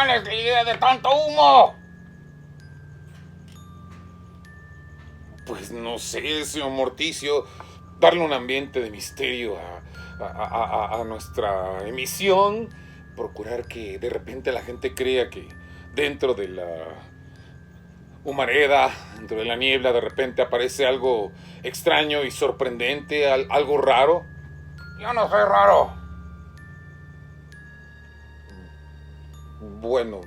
¿Cuál es la idea de tanto humo? Pues no sé, señor Morticio, darle un ambiente de misterio a nuestra emisión, procurar que de repente la gente crea que dentro de la humareda, dentro de la niebla, de repente aparece algo extraño y sorprendente, algo raro. Yo no soy raro. Bueno,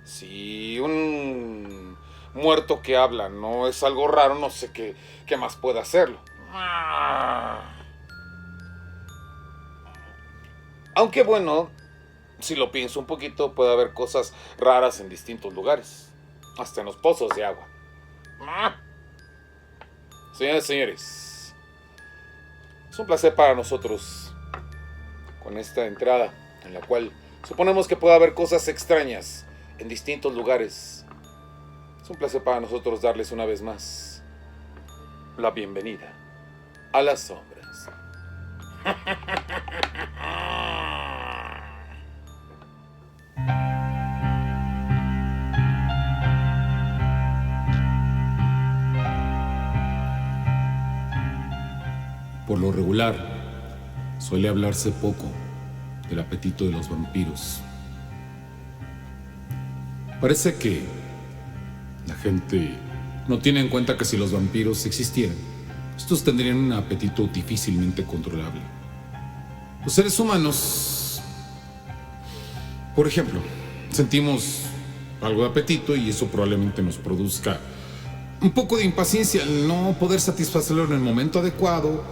si un muerto que habla no es algo raro, no sé qué más puede hacerlo. Aunque bueno, si lo pienso un poquito, puede haber cosas raras en distintos lugares. Hasta en los pozos de agua. Señoras y señores, es un placer para nosotros con esta entrada en la cual suponemos que puede haber cosas extrañas en distintos lugares. Es un placer para nosotros darles una vez más la bienvenida a las sombras. Por lo regular, suele hablarse poco del apetito de los vampiros. Parece que la gente no tiene en cuenta que si los vampiros existieran, estos tendrían un apetito difícilmente controlable. Los seres humanos, por ejemplo, sentimos algo de apetito y eso probablemente nos produzca un poco de impaciencia al no poder satisfacerlo en el momento adecuado,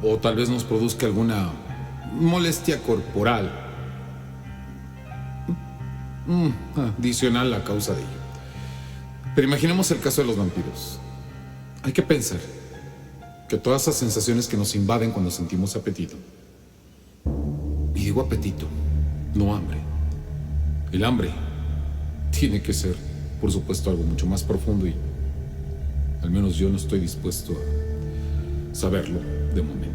o tal vez nos produzca alguna molestia corporal adicional a causa de ello. Pero imaginemos el caso de los vampiros. Hay que pensar que todas esas sensaciones que nos invaden cuando sentimos apetito, y digo apetito, no hambre. El hambre tiene que ser, por supuesto, algo mucho más profundo y al menos yo no estoy dispuesto a saberlo de momento.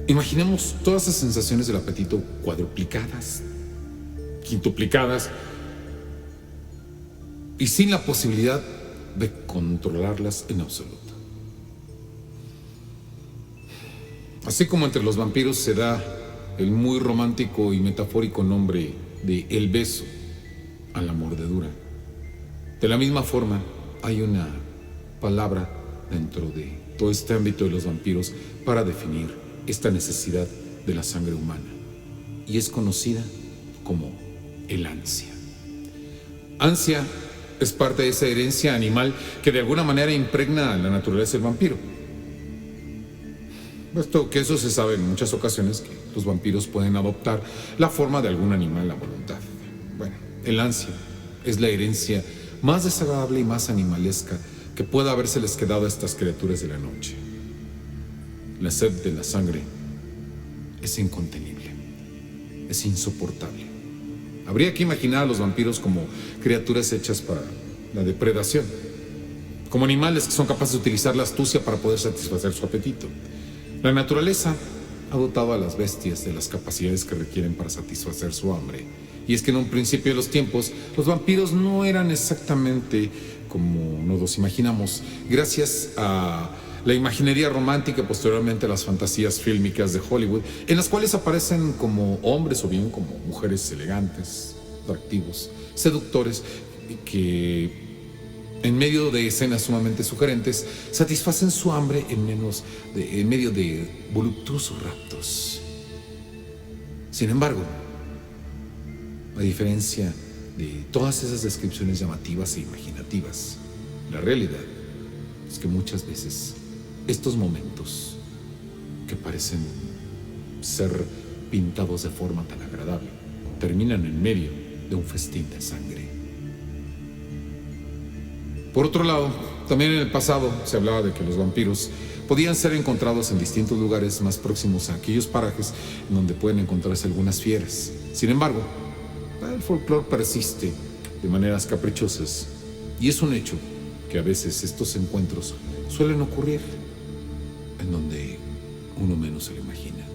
Imaginemos todas esas sensaciones del apetito cuadruplicadas, quintuplicadas y sin la posibilidad de controlarlas en absoluto. Así como entre los vampiros se da el muy romántico y metafórico nombre de el beso a la mordedura, de la misma forma hay una palabra dentro de todo este ámbito de los vampiros para definir esta necesidad de la sangre humana, y es conocida como el ansia. Ansia es parte de esa herencia animal que de alguna manera impregna la naturaleza del vampiro. Puesto que eso se sabe en muchas ocasiones, que los vampiros pueden adoptar la forma de algún animal a voluntad. Bueno, el ansia es la herencia más desagradable y más animalesca que pueda habérseles quedado a estas criaturas de la noche. La sed de la sangre es incontenible, es insoportable. Habría que imaginar a los vampiros como criaturas hechas para la depredación, como animales que son capaces de utilizar la astucia para poder satisfacer su apetito. La naturaleza ha dotado a las bestias de las capacidades que requieren para satisfacer su hambre. Y es que en un principio de los tiempos, los vampiros no eran exactamente como nos los imaginamos, gracias a la imaginería romántica y posteriormente a las fantasías fílmicas de Hollywood, en las cuales aparecen como hombres o bien como mujeres elegantes, atractivos, seductores, que en medio de escenas sumamente sugerentes satisfacen su hambre en medio de voluptuosos raptos. Sin embargo, a diferencia de todas esas descripciones llamativas e imaginativas, la realidad es que muchas veces estos momentos que parecen ser pintados de forma tan agradable terminan en medio de un festín de sangre. Por otro lado, también en el pasado se hablaba de que los vampiros podían ser encontrados en distintos lugares más próximos a aquellos parajes en donde pueden encontrarse algunas fieras. Sin embargo, el folclore persiste de maneras caprichosas y es un hecho que a veces estos encuentros suelen ocurrir en donde uno menos se lo imagina.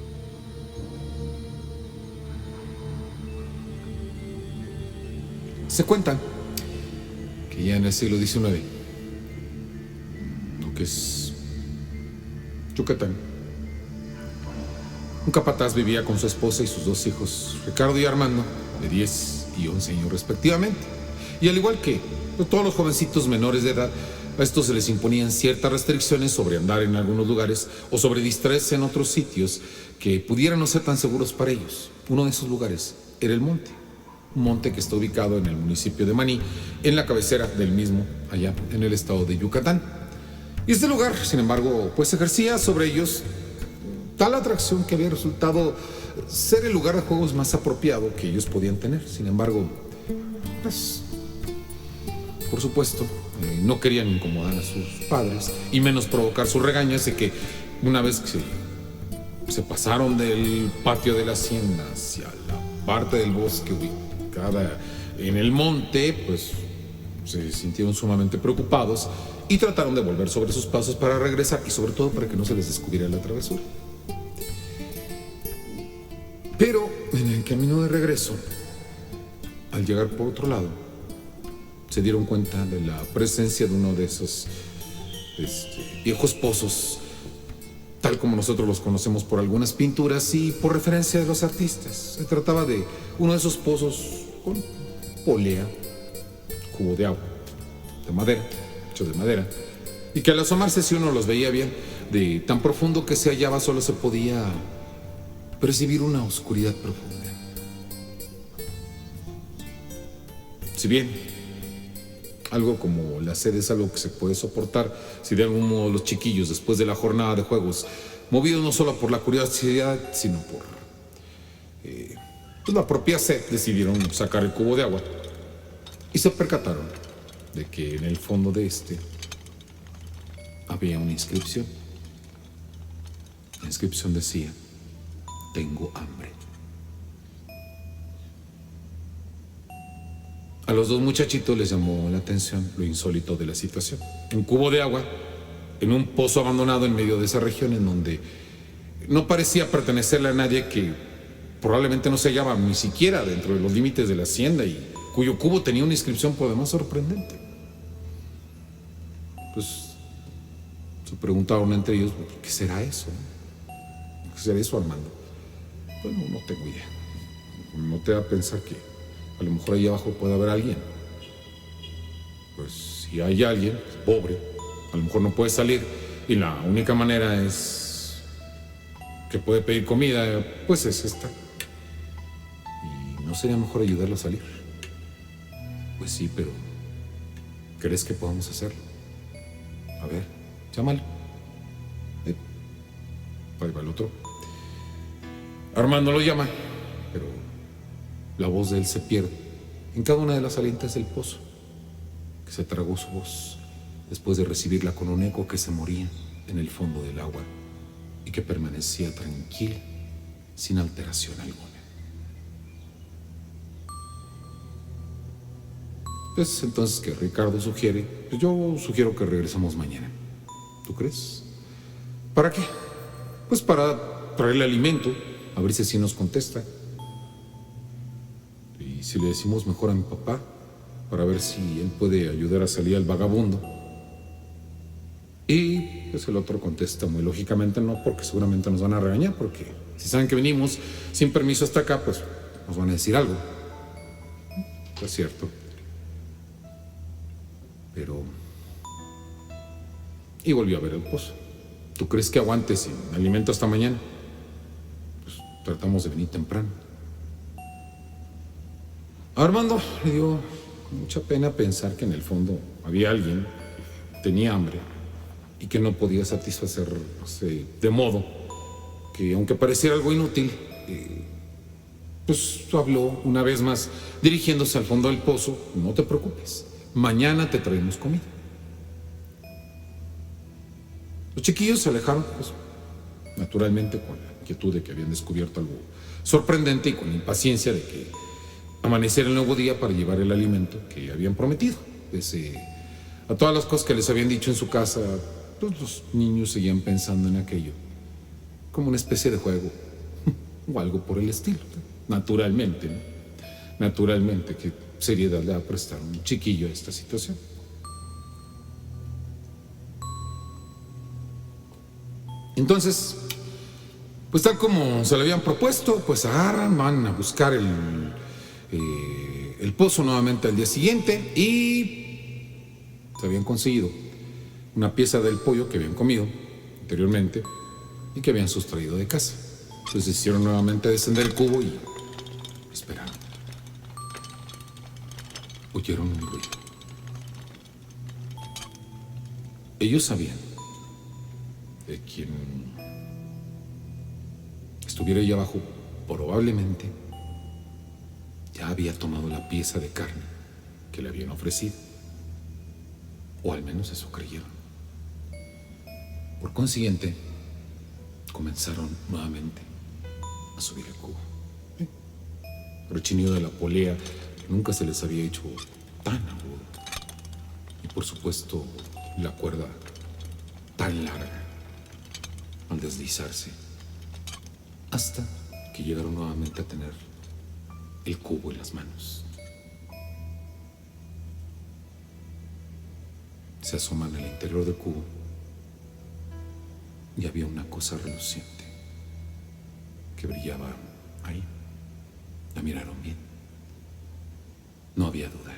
Se cuenta que ya en el siglo XIX, lo que es Yucatán, un capataz vivía con su esposa y sus dos hijos, Ricardo y Armando, de 10 y 11 años respectivamente. Y al igual que todos los jovencitos menores de edad, a estos se les imponían ciertas restricciones sobre andar en algunos lugares o sobre distraerse en otros sitios que pudieran no ser tan seguros para ellos. Uno de esos lugares era el monte, un monte que está ubicado en el municipio de Maní, en la cabecera del mismo, allá en el estado de Yucatán. Y este lugar, sin embargo, pues ejercía sobre ellos tal atracción que había resultado ser el lugar de juegos más apropiado que ellos podían tener. Sin embargo, pues, por supuesto, no querían incomodar a sus padres y menos provocar sus regaños, de que una vez que se pasaron del patio de la hacienda hacia la parte del bosque ubicada en el monte, pues se sintieron sumamente preocupados y trataron de volver sobre sus pasos para regresar, y sobre todo para que no se les descubriera la travesura. Pero en el camino de regreso, al llegar por otro lado, se dieron cuenta de la presencia de uno de esos viejos pozos, tal como nosotros los conocemos por algunas pinturas y por referencia de los artistas. Se trataba de uno de esos pozos con polea, cubo de agua, de madera, hecho de madera, y que al asomarse, si uno los veía bien, de tan profundo que se hallaba, solo se podía percibir una oscuridad profunda. Si bien algo como la sed es algo que se puede soportar, si de algún modo los chiquillos, después de la jornada de juegos, movidos no solo por la curiosidad, sino por pues la propia sed, decidieron sacar el cubo de agua y se percataron de que en el fondo de este había una inscripción. La inscripción decía: tengo hambre. A los dos muchachitos les llamó la atención lo insólito de la situación. Un cubo de agua en un pozo abandonado en medio de esa región, en donde no parecía pertenecerle a nadie, que probablemente no se hallaba ni siquiera dentro de los límites de la hacienda, y cuyo cubo tenía una inscripción por demás sorprendente. Pues se preguntaron entre ellos: ¿qué será eso? ¿Qué será eso, Armando? Bueno, no tengo idea. No te da a pensar que a lo mejor ahí abajo puede haber alguien. Pues si hay alguien, pobre, a lo mejor no puede salir, y la única manera es que puede pedir comida, pues es esta. ¿Y no sería mejor ayudarlo a salir? Pues sí, pero ¿crees que podamos hacerlo? A ver, llámalo. Ahí va el otro. Armando lo llama, pero la voz de él se pierde en cada una de las salientes del pozo, que se tragó su voz después de recibirla con un eco que se moría en el fondo del agua y que permanecía tranquila, sin alteración alguna. Es entonces que Ricardo sugiere: pues yo sugiero que regresemos mañana. ¿Tú crees? ¿Para qué? Pues para traerle alimento, a ver si así nos contesta. Y si le decimos mejor a mi papá, para ver si él puede ayudar a salir al vagabundo. Y pues el otro contesta muy lógicamente no, porque seguramente nos van a regañar, porque si saben que venimos sin permiso hasta acá, pues nos van a decir algo. Es cierto. Pero... y volvió a ver el pozo. ¿Tú crees que aguante sin alimento hasta mañana? Pues tratamos de venir temprano. A Armando le dio mucha pena pensar que en el fondo había alguien que tenía hambre y que no podía satisfacer, no sé, de modo que, aunque pareciera algo inútil, pues habló una vez más, dirigiéndose al fondo del pozo: no te preocupes, mañana te traemos comida. Los chiquillos se alejaron, pues, naturalmente con la inquietud de que habían descubierto algo sorprendente y con la impaciencia de que amaneciera el nuevo día para llevar el alimento que habían prometido. Pese a todas las cosas que les habían dicho en su casa, pues los niños seguían pensando en aquello como una especie de juego o algo por el estilo. Naturalmente, ¿no? Naturalmente, que seriedad le va a prestar un chiquillo a esta situación. Entonces, pues tal como se le habían propuesto, pues agarran, van a buscar el pozo nuevamente al día siguiente y se habían conseguido una pieza del pollo que habían comido anteriormente y que habían sustraído de casa. Entonces hicieron nuevamente descender el cubo y esperaron. Oyeron un ruido. Ellos sabían de quien estuviera ahí abajo probablemente ya había tomado la pieza de carne que le habían ofrecido. O al menos eso creyeron. Por consiguiente, comenzaron nuevamente a subir el cubo. El chinido de la polea nunca se les había hecho tan agudo. Y por supuesto, la cuerda tan larga al deslizarse, hasta que llegaron nuevamente a tener el cubo en las manos. Se asoman al interior del cubo y había una cosa reluciente que brillaba ahí. La miraron bien. No había duda.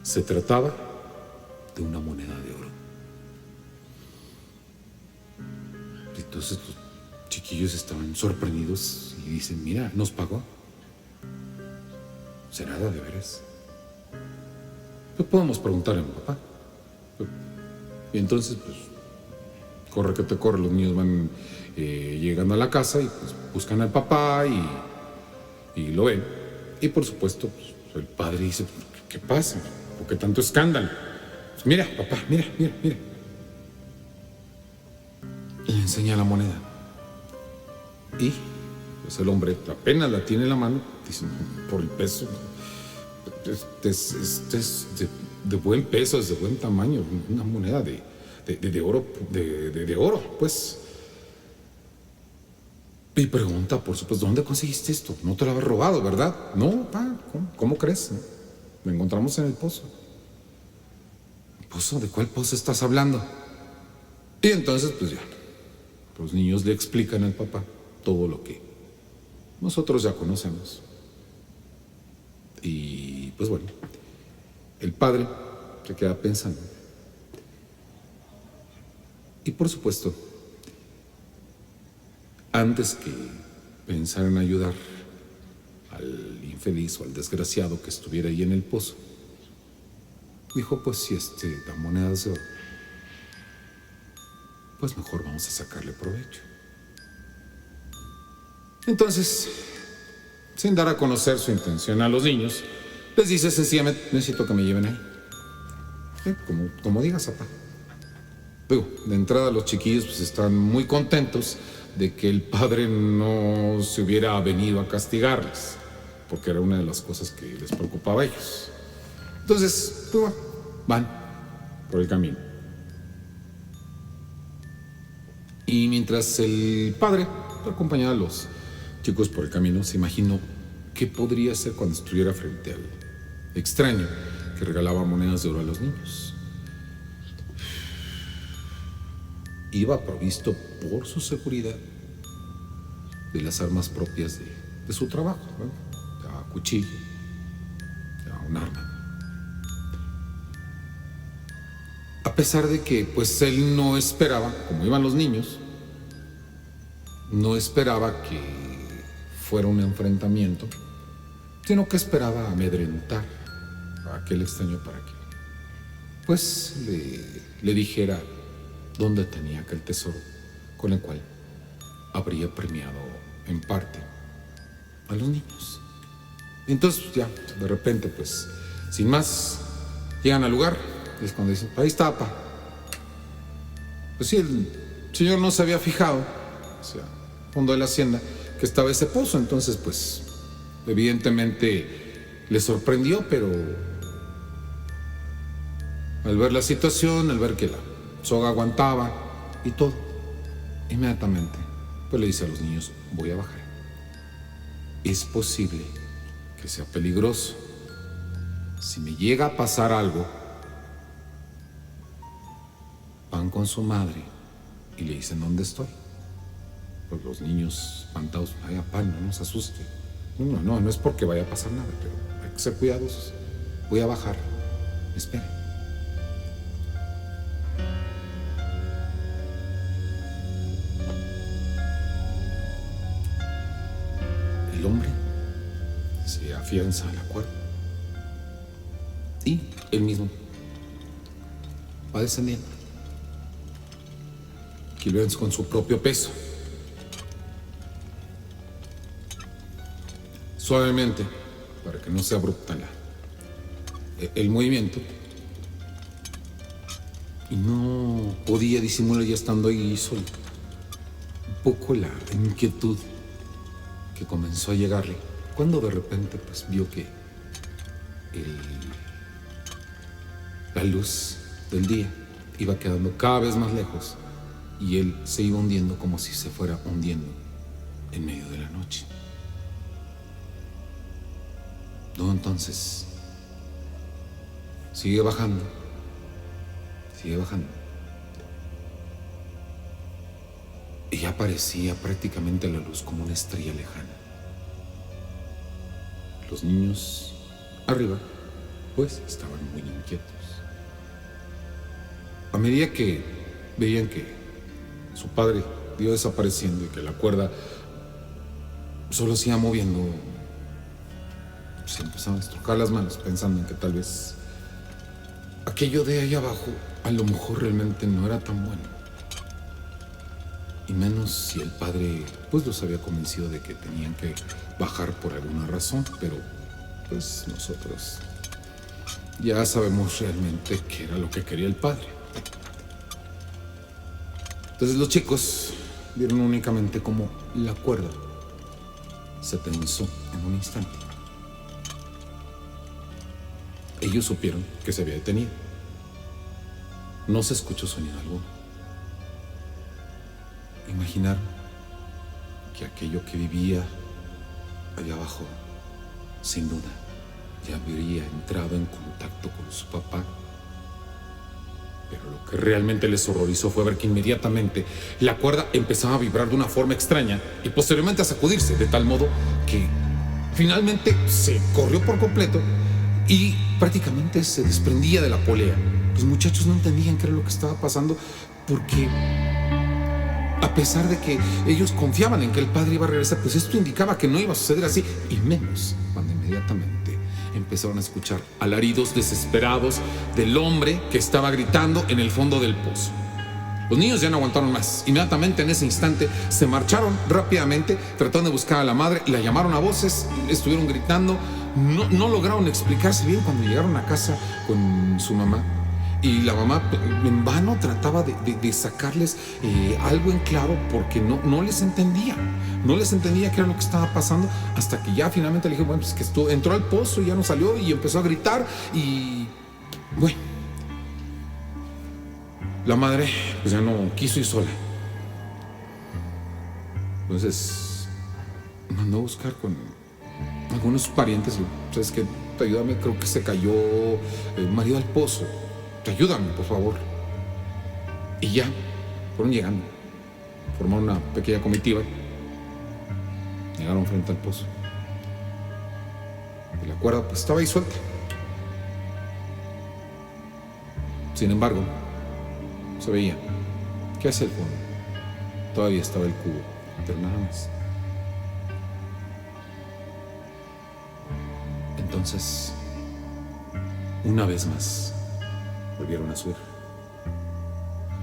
Se trataba de una moneda de oro. Entonces los chiquillos estaban sorprendidos y dicen, mira, ¿nos pagó? ¿Será de veras? Pues podemos preguntarle a mi papá. Y entonces, pues, corre que te corre, los niños van llegando a la casa y pues, buscan al papá y lo ven. Y por supuesto, pues, el padre dice, ¿qué pasa? ¿Por qué tanto escándalo? Pues, mira, papá, mira. Y le enseña la moneda. Y pues el hombre apenas la tiene en la mano, dice, por el peso, este es de buen peso, es de buen tamaño, una moneda de oro, de oro, pues. Y pregunta, por supuesto, ¿dónde conseguiste esto? No te lo habías robado, ¿verdad? No, pa, ¿cómo crees? Lo encontramos en el pozo. ¿Pozo? ¿De cuál pozo estás hablando? Y entonces, pues ya, los niños le explican al papá todo lo que nosotros ya conocemos. Y pues bueno, el padre se queda pensando. Y por supuesto, antes que pensar en ayudar al infeliz o al desgraciado que estuviera ahí en el pozo, dijo, pues si da monedas de oro, pues mejor vamos a sacarle provecho. Entonces, sin dar a conocer su intención a los niños, les dice sencillamente, necesito que me lleven ahí. Como digas, papá. Digo, de entrada los chiquillos pues están muy contentos de que el padre no se hubiera venido a castigarles, porque era una de las cosas que les preocupaba a ellos. Entonces, pues van por el camino. Y mientras el padre acompañaba a los chicos por el camino, se imaginó qué podría hacer cuando estuviera frente al extraño que regalaba monedas de oro a los niños. Iba provisto por su seguridad de las armas propias de su trabajo, ¿no? Llevaba cuchillo, llevaba un arma. A pesar de que pues él no esperaba, como iban los niños, no esperaba que fuera un enfrentamiento, sino que esperaba amedrentar a aquel extraño para que pues le dijera dónde tenía aquel tesoro con el cual habría premiado en parte a los niños. Entonces ya, de repente, pues, sin más, llegan al lugar y es cuando dicen, ahí está, papá. Pues sí, el señor no se había fijado, hacia el fondo de la hacienda, que estaba ese pozo. Entonces, pues, evidentemente le sorprendió, pero al ver la situación, al ver que la soga aguantaba y todo, inmediatamente pues le dice a los niños, voy a bajar. Es posible que sea peligroso, Si me llega a pasar algo, van con su madre y le dicen dónde estoy. Pues los niños espantados, ay, papá, no nos asuste. No es porque vaya a pasar nada, pero hay que ser cuidadosos. Voy a bajar. Espere. El hombre se afianza a la cuerda y él mismo va descendiendo. Equilibrándose con su propio peso. Suavemente, para que no sea abrupta el movimiento. Y no podía disimular ya estando ahí solo un poco la inquietud que comenzó a llegarle cuando de repente pues vio que la luz del día iba quedando cada vez más lejos y él se iba hundiendo como si se fuera hundiendo en medio de la noche. No, entonces sigue bajando. Y ya parecía prácticamente la luz como una estrella lejana. Los niños arriba, pues, estaban muy inquietos. A medida que veían que su padre iba desapareciendo y que la cuerda solo se iba moviendo, se empezaban a estrujar las manos pensando en que tal vez aquello de ahí abajo a lo mejor realmente no era tan bueno. Y menos si el padre pues los había convencido de que tenían que bajar por alguna razón, pero pues nosotros ya sabemos realmente qué era lo que quería el padre. Entonces los chicos vieron únicamente cómo la cuerda se tensó en un instante. Ellos supieron que se había detenido. No se escuchó sonido alguno. Imaginaron que aquello que vivía allá abajo, sin duda, ya habría entrado en contacto con su papá. Pero lo que realmente les horrorizó fue ver que inmediatamente la cuerda empezaba a vibrar de una forma extraña y posteriormente a sacudirse, de tal modo que finalmente se corrió por completo y prácticamente se desprendía de la polea. Los muchachos no entendían qué era lo que estaba pasando porque, a pesar de que ellos confiaban en que el padre iba a regresar, pues esto indicaba que no iba a suceder así, y menos cuando inmediatamente empezaron a escuchar alaridos desesperados del hombre que estaba gritando en el fondo del pozo. Los niños ya no aguantaron más. Inmediatamente en ese instante se marcharon rápidamente, tratando de buscar a la madre, la llamaron a voces, estuvieron gritando, no lograron explicarse bien cuando llegaron a casa con su mamá. Y la mamá en vano trataba de sacarles algo en claro porque no les entendía. No les entendía qué era lo que estaba pasando hasta que ya finalmente le dije, bueno, pues que entró al pozo y ya no salió y empezó a gritar y bueno, la madre pues ya no quiso ir sola. Entonces mandó a buscar con algunos parientes. ¿Sabes qué? Ayúdame, creo que se cayó el marido al pozo. Ayúdame, por favor. Y ya, fueron llegando. Formaron una pequeña comitiva. Llegaron frente al pozo. Y la cuerda pues estaba ahí suelta. Sin embargo, se veía que hacia el fondo todavía estaba el cubo, pero nada más. Entonces, una vez más, volvieron a subir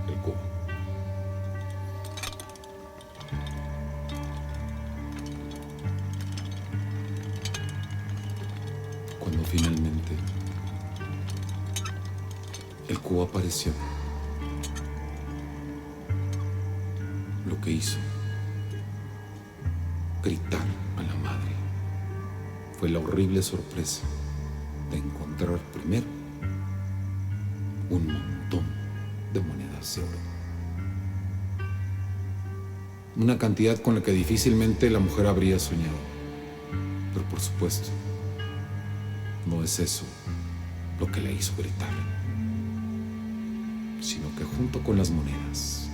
el cubo. Cuando finalmente el cubo apareció, lo que hizo gritar a la madre fue la horrible sorpresa de encontrar primero un montón de monedas de oro. Una cantidad con la que difícilmente la mujer habría soñado. Pero por supuesto, no es eso lo que la hizo gritar, sino que junto con las monedas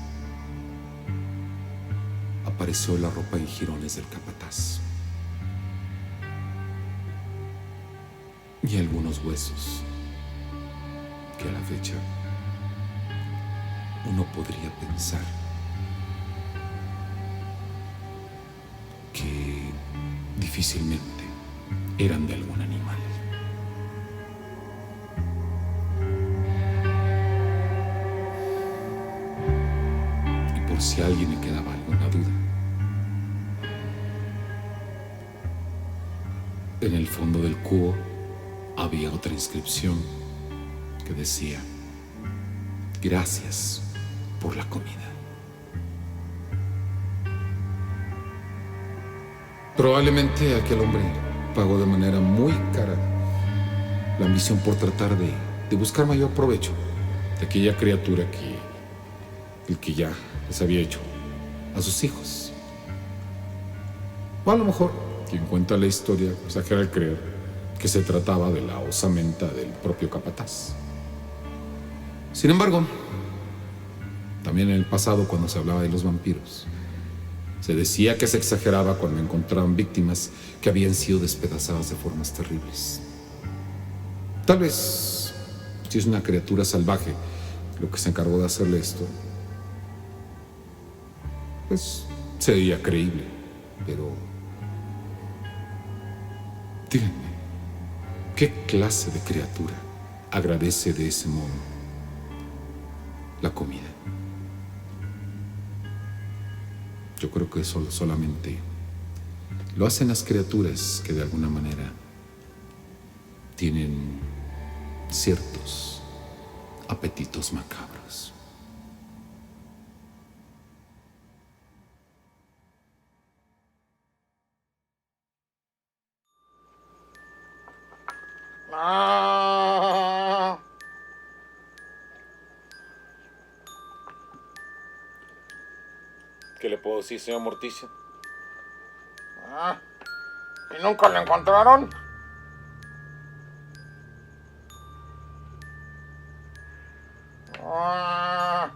apareció la ropa en jirones del capataz y algunos huesos que a la fecha uno podría pensar que difícilmente eran de algún animal. Y por si a alguien le quedaba alguna duda, en el fondo del cubo había otra inscripción que decía: gracias por la comida. Probablemente aquel hombre pagó de manera muy cara la ambición por tratar de buscar mayor provecho de aquella criatura que ya les había hecho a sus hijos. O a lo mejor quien cuenta la historia exagera al creer que se trataba de la osamenta del propio capataz. Sin embargo, también en el pasado, cuando se hablaba de los vampiros, se decía que se exageraba cuando encontraban víctimas que habían sido despedazadas de formas terribles. Tal vez, si es una criatura salvaje lo que se encargó de hacerle esto, pues sería creíble, pero díganme, ¿qué clase de criatura agradece de ese modo la comida? Yo creo que eso solamente lo hacen las criaturas que de alguna manera tienen ciertos apetitos macabros. Ah. ¿Qué le puedo decir, señor Morticio? Ah. ¿Y nunca la encontraron? Ah.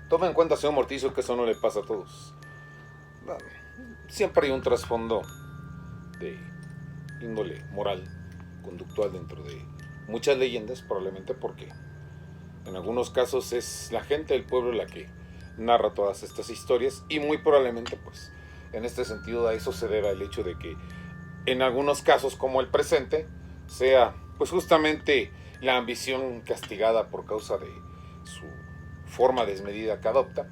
Tome en cuenta, señor Morticio, que eso no le pasa a todos. Siempre hay un trasfondo de índole moral, conductual dentro de muchas leyendas, probablemente porque en algunos casos es la gente del pueblo la que narra todas estas historias, y muy probablemente pues en este sentido a eso se deba el hecho de que en algunos casos, como el presente, sea pues justamente la ambición castigada por causa de su forma desmedida que adopta,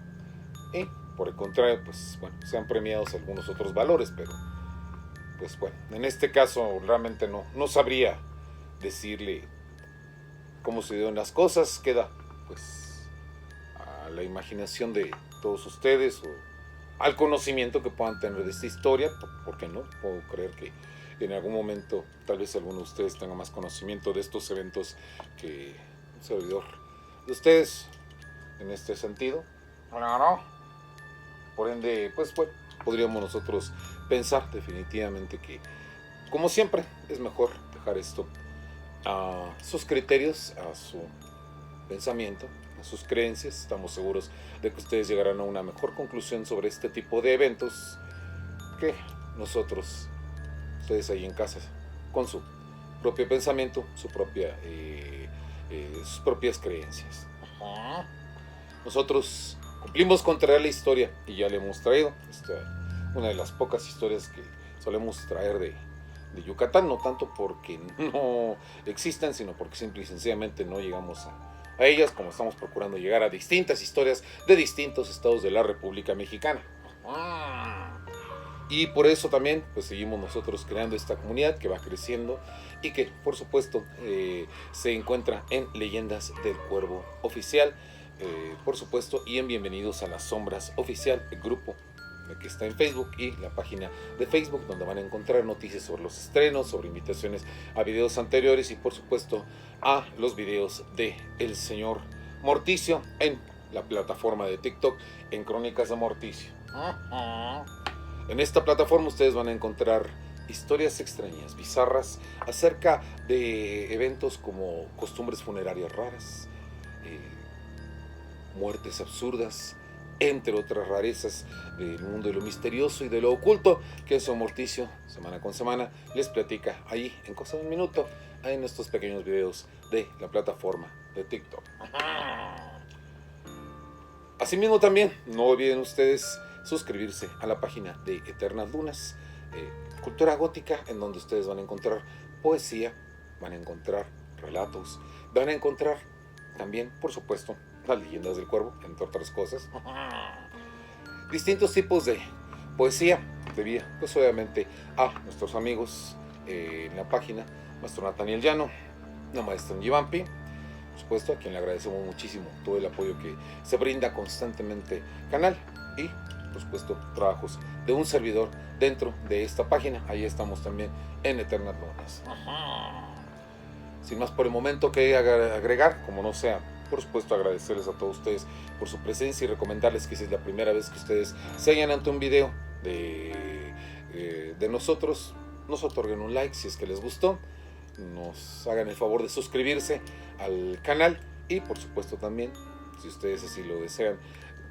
y por el contrario pues bueno, sean premiados algunos otros valores. Pero pues bueno, en este caso realmente no sabría decirle cómo se dieron las cosas. Queda pues a la imaginación de todos ustedes o al conocimiento que puedan tener de esta historia. ¿Por qué no? Puedo creer que en algún momento tal vez alguno de ustedes tenga más conocimiento de estos eventos que un servidor de ustedes en este sentido. Claro. Por ende, pues bueno, podríamos nosotros pensar definitivamente que, como siempre, es mejor dejar esto a sus criterios, a su pensamiento, a sus creencias. Estamos seguros de que ustedes llegarán a una mejor conclusión sobre este tipo de eventos que nosotros, ustedes ahí en casa, con su propio pensamiento, sus propias creencias. Ajá. Nosotros cumplimos con traer la historia y ya le hemos traído una de las pocas historias que solemos traer de Yucatán, no tanto porque no existen, sino porque simple y sencillamente no llegamos a ellas, como estamos procurando llegar a distintas historias de distintos estados de la República Mexicana. Y por eso también pues seguimos nosotros creando esta comunidad que va creciendo y que por supuesto se encuentra en Leyendas del Cuervo Oficial, por supuesto, y en Bienvenidos a las Sombras Oficial, el grupo que está en Facebook y la página de Facebook, donde van a encontrar noticias sobre los estrenos, sobre invitaciones a videos anteriores y por supuesto a los videos de el señor Morticio en la plataforma de TikTok, en Crónicas de Morticio. Ajá. En esta plataforma ustedes van a encontrar historias extrañas, bizarras, acerca de eventos como costumbres funerarias raras, muertes absurdas, entre otras rarezas del mundo de lo misterioso y de lo oculto, que Enzo Morticio, semana con semana, les platica ahí en cosa de un minuto, en estos pequeños videos de la plataforma de TikTok. Asimismo también, no olviden ustedes suscribirse a la página de Eternas Lunas, Cultura Gótica, en donde ustedes van a encontrar poesía, van a encontrar relatos, van a encontrar también, por supuesto, las leyendas del cuervo, entre otras cosas. Distintos tipos de poesía, debido pues obviamente a nuestros amigos en la página, maestro Nathaniel Llano, la maestra Angie Vampi, por supuesto, a quien le agradecemos muchísimo todo el apoyo que se brinda constantemente al canal, y por supuesto trabajos de un servidor dentro de esta página. Ahí estamos también en Eternas Lunas. Sin más por el momento que agregar, como no sea, por supuesto agradecerles a todos ustedes por su presencia y recomendarles que si es la primera vez que ustedes se hallan ante un video de nosotros, nos otorguen un like si es que les gustó, nos hagan el favor de suscribirse al canal y por supuesto también, si ustedes así lo desean,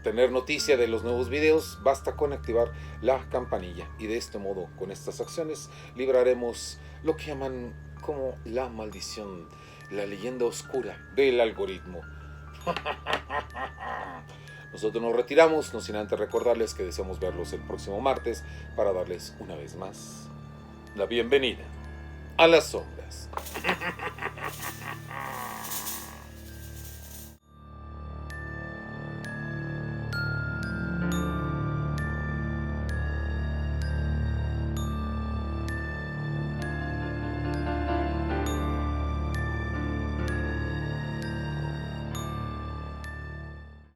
tener noticia de los nuevos videos, basta con activar la campanilla, y de este modo, con estas acciones, libraremos lo que llaman como la maldición, la leyenda oscura del algoritmo. Nosotros nos retiramos, no sin antes recordarles que deseamos verlos el próximo martes para darles una vez más la bienvenida a las sombras.